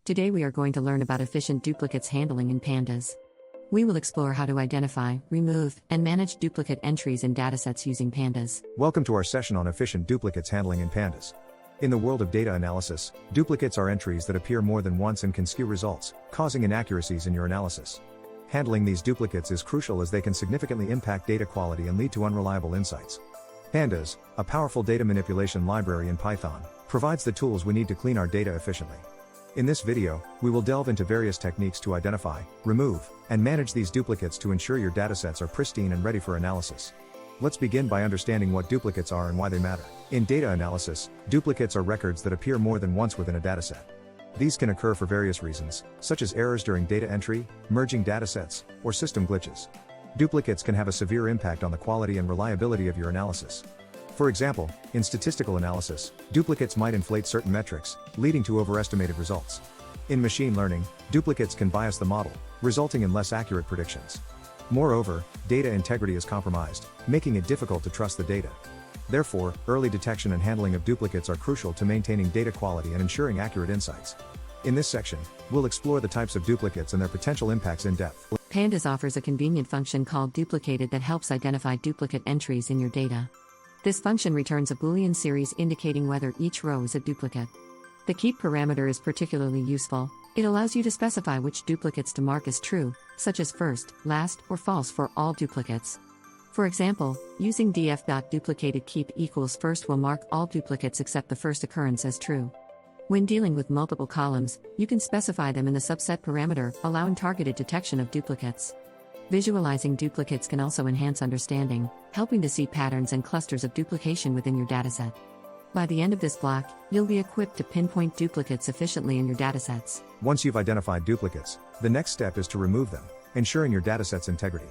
Today we are going to learn about efficient duplicates handling in Pandas. We will explore how to identify, remove, and manage duplicate entries in datasets using Pandas. Welcome to our session on efficient duplicates handling in Pandas. In the world of data analysis, duplicates are entries that appear more than once and can skew results, causing inaccuracies in your analysis. Handling these duplicates is crucial as they can significantly impact data quality and lead to unreliable insights. Pandas, a powerful data manipulation library in Python, provides the tools we need to clean our data efficiently. In this video, we will delve into various techniques to identify, remove, and manage these duplicates to ensure your datasets are pristine and ready for analysis. Let's begin by understanding what duplicates are and why they matter. In data analysis, duplicates are records that appear more than once within a dataset. These can occur for various reasons, such as errors during data entry, merging datasets, or system glitches. Duplicates can have a severe impact on the quality and reliability of your analysis. For example, in statistical analysis, duplicates might inflate certain metrics, leading to overestimated results. In machine learning, duplicates can bias the model, resulting in less accurate predictions. Moreover, data integrity is compromised, making it difficult to trust the data. Therefore, early detection and handling of duplicates are crucial to maintaining data quality and ensuring accurate insights. In this section, we'll explore the types of duplicates and their potential impacts in depth. Pandas offers a convenient function called duplicated that helps identify duplicate entries in your data. This function returns a Boolean series indicating whether each row is a duplicate. The keep parameter is particularly useful. It allows you to specify which duplicates to mark as true, such as first, last, or false for all duplicates. For example, using df.duplicated keep equals first will mark all duplicates except the first occurrence as true. When dealing with multiple columns, you can specify them in the subset parameter, allowing targeted detection of duplicates. Visualizing duplicates can also enhance understanding, helping to see patterns and clusters of duplication within your dataset. By the end of this block, you'll be equipped to pinpoint duplicates efficiently in your datasets. Once you've identified duplicates, the next step is to remove them, ensuring your dataset's integrity.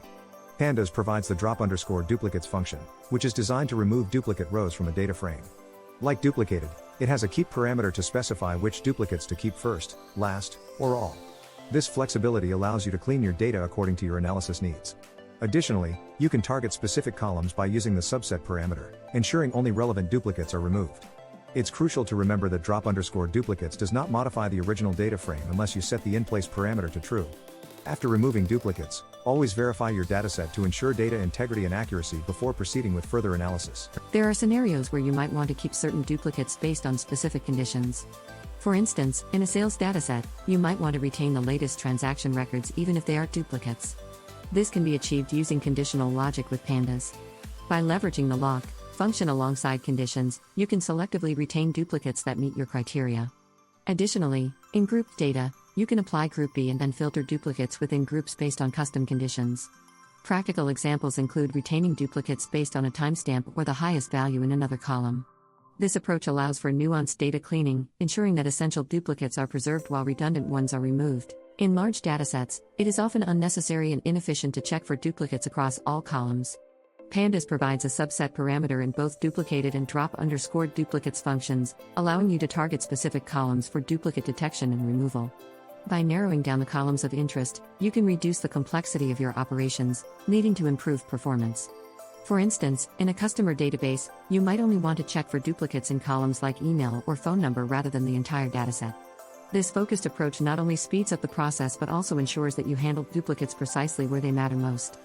Pandas provides the drop_duplicates function, which is designed to remove duplicate rows from a data frame. Like duplicated, it has a keep parameter to specify which duplicates to keep first, last, or all. This flexibility allows you to clean your data according to your analysis needs. Additionally, you can target specific columns by using the subset parameter, ensuring only relevant duplicates are removed. It's crucial to remember that drop_duplicates does not modify the original data frame unless you set the in-place parameter to true. After removing duplicates, always verify your dataset to ensure data integrity and accuracy before proceeding with further analysis. There are scenarios where you might want to keep certain duplicates based on specific conditions. For instance, in a sales dataset, you might want to retain the latest transaction records even if they are duplicates. This can be achieved using conditional logic with Pandas. By leveraging the lock function alongside conditions, you can selectively retain duplicates that meet your criteria. Additionally, in grouped data, you can apply Group B and then filter duplicates within groups based on custom conditions. Practical examples include retaining duplicates based on a timestamp or the highest value in another column. This approach allows for nuanced data cleaning, ensuring that essential duplicates are preserved while redundant ones are removed. In large datasets, it is often unnecessary and inefficient to check for duplicates across all columns. Pandas provides a subset parameter in both duplicated and drop_duplicates functions, allowing you to target specific columns for duplicate detection and removal. By narrowing down the columns of interest, you can reduce the complexity of your operations, leading to improved performance. For instance, in a customer database, you might only want to check for duplicates in columns like email or phone number rather than the entire dataset. This focused approach not only speeds up the process but also ensures that you handle duplicates precisely where they matter most.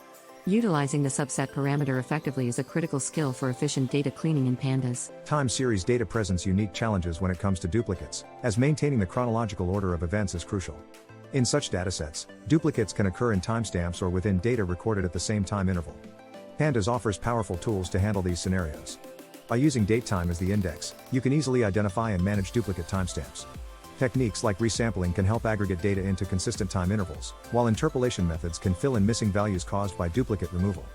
Utilizing the subset parameter effectively is a critical skill for efficient data cleaning in Pandas. Time series data presents unique challenges when it comes to duplicates, as maintaining the chronological order of events is crucial. In such datasets, duplicates can occur in timestamps or within data recorded at the same time interval. Pandas offers powerful tools to handle these scenarios. By using datetime as the index, you can easily identify and manage duplicate timestamps. Techniques like resampling can help aggregate data into consistent time intervals, while interpolation methods can fill in missing values caused by duplicate removal.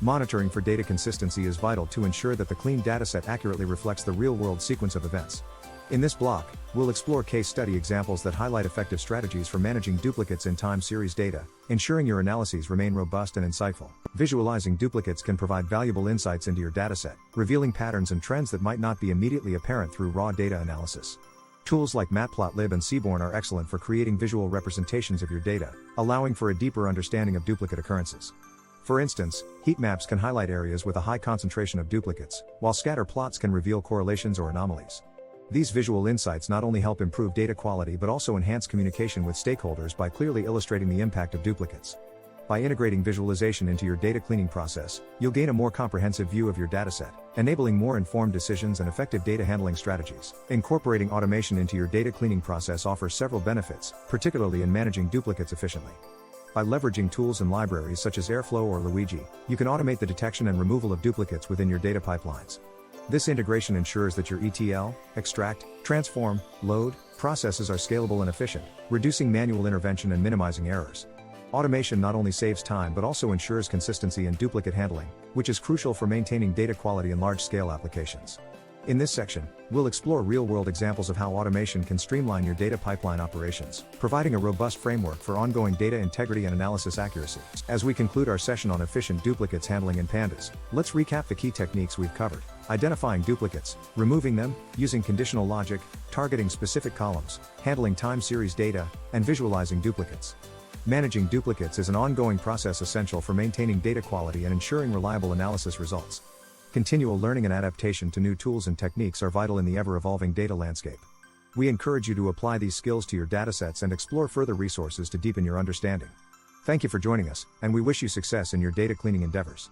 Monitoring for data consistency is vital to ensure that the clean dataset accurately reflects the real-world sequence of events. In this block, we'll explore case study examples that highlight effective strategies for managing duplicates in time series data, ensuring your analyses remain robust and insightful. Visualizing duplicates can provide valuable insights into your dataset, revealing patterns and trends that might not be immediately apparent through raw data analysis. Tools like Matplotlib and Seaborn are excellent for creating visual representations of your data, allowing for a deeper understanding of duplicate occurrences. For instance, heat maps can highlight areas with a high concentration of duplicates, while scatter plots can reveal correlations or anomalies. These visual insights not only help improve data quality but also enhance communication with stakeholders by clearly illustrating the impact of duplicates. By integrating visualization into your data cleaning process, you'll gain a more comprehensive view of your dataset, enabling more informed decisions and effective data handling strategies. Incorporating automation into your data cleaning process offers several benefits, particularly in managing duplicates efficiently. By leveraging tools and libraries such as Airflow or Luigi, you can automate the detection and removal of duplicates within your data pipelines. This integration ensures that your ETL, extract, transform, load processes are scalable and efficient, reducing manual intervention and minimizing errors. Automation not only saves time but also ensures consistency in duplicate handling, which is crucial for maintaining data quality in large-scale applications. In this section, we'll explore real-world examples of how automation can streamline your data pipeline operations, providing a robust framework for ongoing data integrity and analysis accuracy. As we conclude our session on efficient duplicates handling in Pandas, let's recap the key techniques we've covered. Identifying duplicates, removing them, using conditional logic, targeting specific columns, handling time series data, and visualizing duplicates. Managing duplicates is an ongoing process essential for maintaining data quality and ensuring reliable analysis results. Continual learning and adaptation to new tools and techniques are vital in the ever-evolving data landscape. We encourage you to apply these skills to your datasets and explore further resources to deepen your understanding. Thank you for joining us, and we wish you success in your data cleaning endeavors.